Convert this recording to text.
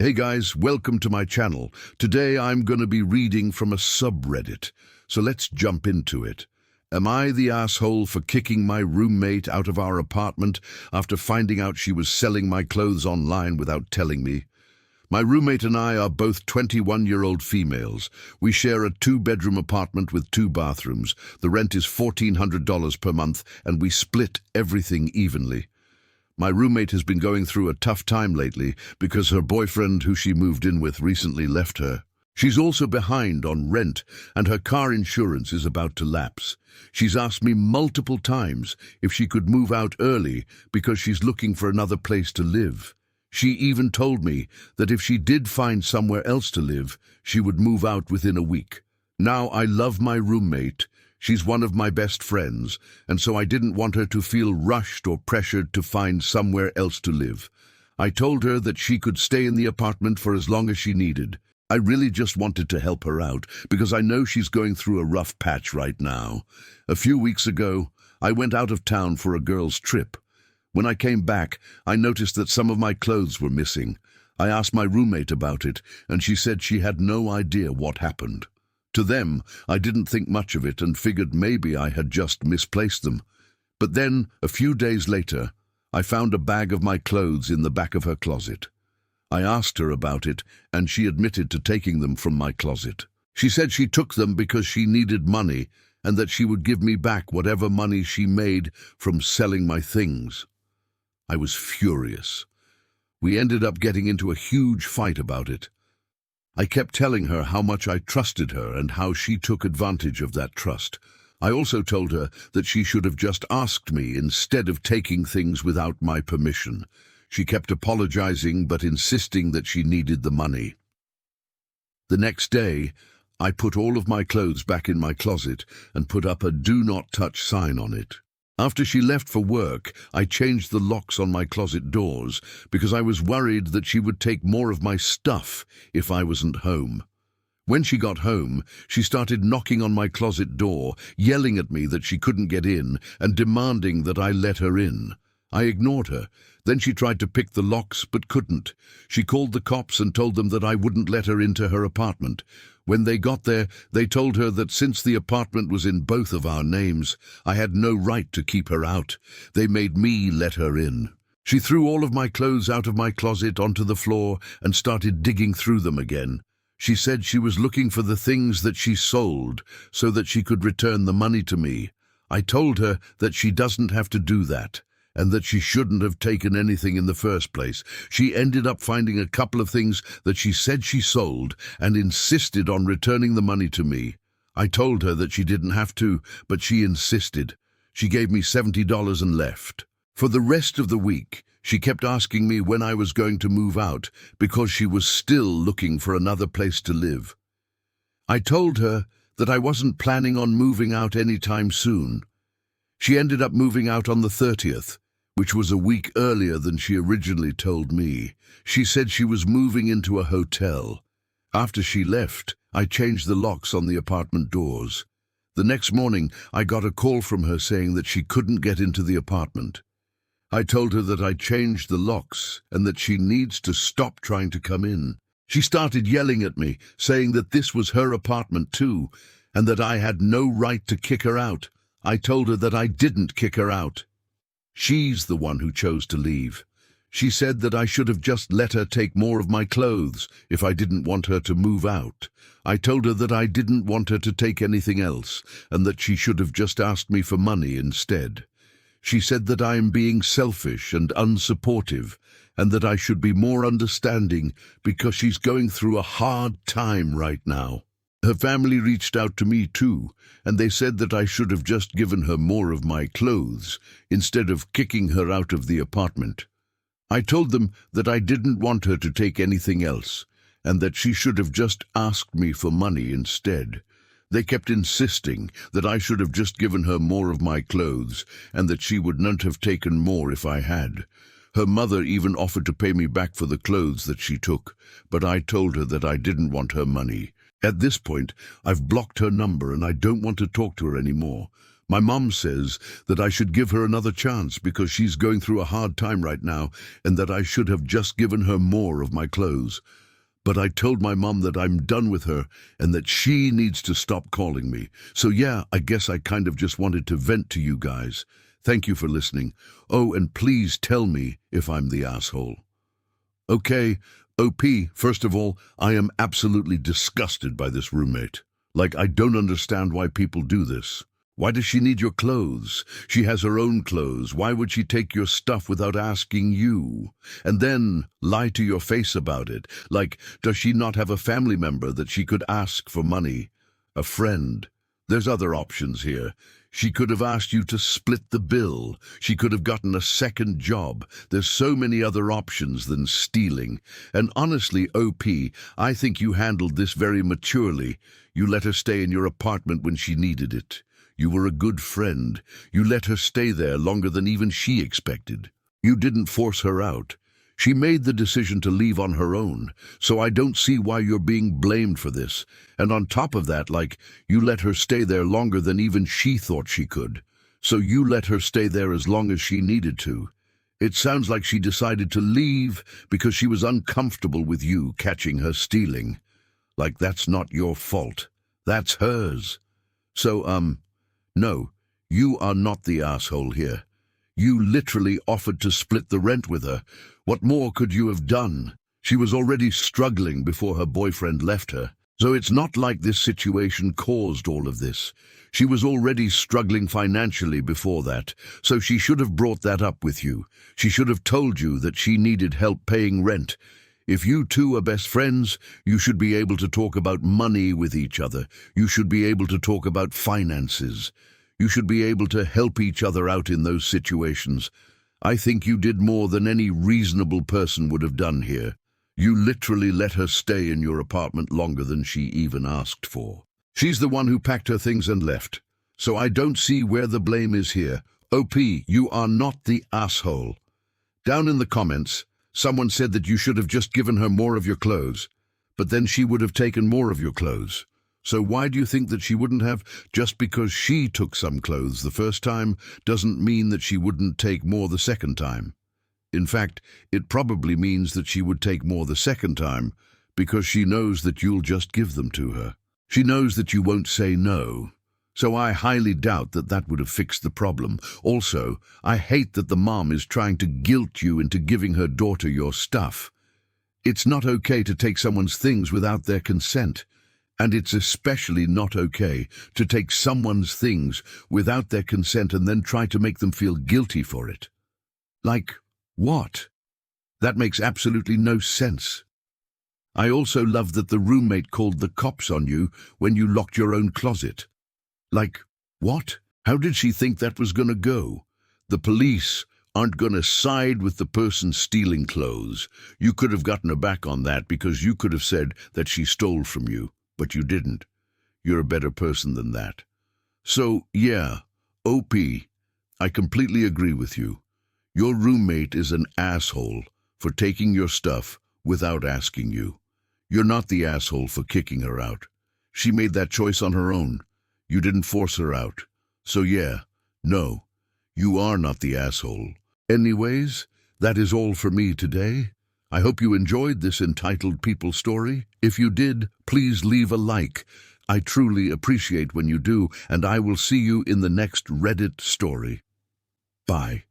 Hey guys, welcome to my channel. Today I'm going to be reading from a subreddit, so let's jump into it. Am I the asshole for kicking my roommate out of our apartment after finding out she was selling my clothes online without telling me? My roommate and I are both 21-year-old females. We share a 2-bedroom apartment with 2 bathrooms. The rent is $1,400 per month and we split everything evenly. My roommate has been going through a tough time lately because her boyfriend, who she moved in with, recently left her. She's also behind on rent and her car insurance is about to lapse. She's asked me multiple times if she could move out early because she's looking for another place to live. She even told me that if she did find somewhere else to live, she would move out within a week. Now, I love my roommate. She's one of my best friends, and so I didn't want her to feel rushed or pressured to find somewhere else to live. I told her that she could stay in the apartment for as long as she needed. I really just wanted to help her out because I know she's going through a rough patch right now. A few weeks ago, I went out of town for a girls' trip. When I came back, I noticed that some of my clothes were missing. I asked my roommate about it, and she said she had no idea what happened. To them, I didn't think much of it and figured maybe I had just misplaced them. But then, a few days later, I found a bag of my clothes in the back of her closet. I asked her about it, and she admitted to taking them from my closet. She said she took them because she needed money and that she would give me back whatever money she made from selling my things. I was furious. We ended up getting into a huge fight about it. I kept telling her how much I trusted her and how she took advantage of that trust. I also told her that she should have just asked me instead of taking things without my permission. She kept apologizing but insisting that she needed the money. The next day, I put all of my clothes back in my closet and put up a "Do Not Touch" sign on it. After she left for work, I changed the locks on my closet doors because I was worried that she would take more of my stuff if I wasn't home. When she got home, she started knocking on my closet door, yelling at me that she couldn't get in and demanding that I let her in. I ignored her. Then she tried to pick the locks but couldn't. She called the cops and told them that I wouldn't let her into her apartment. When they got there, they told her that since the apartment was in both of our names, I had no right to keep her out. They made me let her in. She threw all of my clothes out of my closet onto the floor and started digging through them again. She said she was looking for the things that she sold so that she could return the money to me. I told her that she doesn't have to do that, and that she shouldn't have taken anything in the first place. She ended up finding a couple of things that she said she sold and insisted on returning the money to me. I told her that she didn't have to, but she insisted. She gave me $70 and left. For the rest of the week, she kept asking me when I was going to move out because she was still looking for another place to live. I told her that I wasn't planning on moving out anytime soon. She ended up moving out on the 30th. Which was a week earlier than she originally told me. She said she was moving into a hotel. After she left, I changed the locks on the apartment doors. The next morning, I got a call from her saying that she couldn't get into the apartment. I told her that I changed the locks and that she needs to stop trying to come in. She started yelling at me, saying that this was her apartment too, and that I had no right to kick her out. I told her that I didn't kick her out. She's the one who chose to leave. She said that I should have just let her take more of my clothes if I didn't want her to move out. I told her that I didn't want her to take anything else and that she should have just asked me for money instead. She said that I am being selfish and unsupportive and that I should be more understanding because she's going through a hard time right now. Her family reached out to me too, and they said that I should have just given her more of my clothes instead of kicking her out of the apartment. I told them that I didn't want her to take anything else, and that she should have just asked me for money instead. They kept insisting that I should have just given her more of my clothes, and that she would not have taken more if I had. Her mother even offered to pay me back for the clothes that she took, but I told her that I didn't want her money. At this point, I've blocked her number and I don't want to talk to her anymore. My mom says that I should give her another chance because she's going through a hard time right now and that I should have just given her more of my clothes. But I told my mom that I'm done with her and that she needs to stop calling me. So yeah, I guess I kind of just wanted to vent to you guys. Thank you for listening. Oh, and please tell me if I'm the asshole. Okay, OP, first of all, I am absolutely disgusted by this roommate. Like, I don't understand why people do this. Why does she need your clothes? She has her own clothes. Why would she take your stuff without asking you? And then lie to your face about it. Like, does she not have a family member that she could ask for money? A friend? There's other options here. She could have asked you to split the bill. She could have gotten a second job. There's so many other options than stealing. And honestly, OP, I think you handled this very maturely. You let her stay in your apartment when she needed it. You were a good friend. You let her stay there longer than even she expected. You didn't force her out. She made the decision to leave on her own, so I don't see why you're being blamed for this. And on top of that, like, you let her stay there longer than even she thought she could. So you let her stay there as long as she needed to. It sounds like she decided to leave because she was uncomfortable with you catching her stealing. Like, that's not your fault. That's hers. So, no, you are not the asshole here. You literally offered to split the rent with her. What more could you have done? She was already struggling before her boyfriend left her. So it's not like this situation caused all of this. She was already struggling financially before that, so she should have brought that up with you. She should have told you that she needed help paying rent. If you two are best friends, you should be able to talk about money with each other. You should be able to talk about finances. You should be able to help each other out in those situations. I think you did more than any reasonable person would have done here. You literally let her stay in your apartment longer than she even asked for. She's the one who packed her things and left. So I don't see where the blame is here. OP, you are not the asshole. Down in the comments, someone said that you should have just given her more of your clothes, but then she would have taken more of your clothes. So why do you think that she wouldn't have? Just because she took some clothes the first time doesn't mean that she wouldn't take more the second time. In fact, it probably means that she would take more the second time because she knows that you'll just give them to her. She knows that you won't say no. So I highly doubt that that would have fixed the problem. Also, I hate that the mom is trying to guilt you into giving her daughter your stuff. It's not okay to take someone's things without their consent. And it's especially not okay to take someone's things without their consent and then try to make them feel guilty for it. Like, what? That makes absolutely no sense. I also love that the roommate called the cops on you when you locked your own closet. Like, what? How did she think that was gonna go? The police aren't gonna side with the person stealing clothes. You could have gotten her back on that because you could have said that she stole from you. But you didn't. You're a better person than that. So, yeah, OP, I completely agree with you. Your roommate is an asshole for taking your stuff without asking you. You're not the asshole for kicking her out. She made that choice on her own. You didn't force her out. So yeah, no, you are not the asshole. Anyways, that is all for me today. I hope you enjoyed this entitled People story. If you did, please leave a like. I truly appreciate when you do, and I will see you in the next Reddit story. Bye.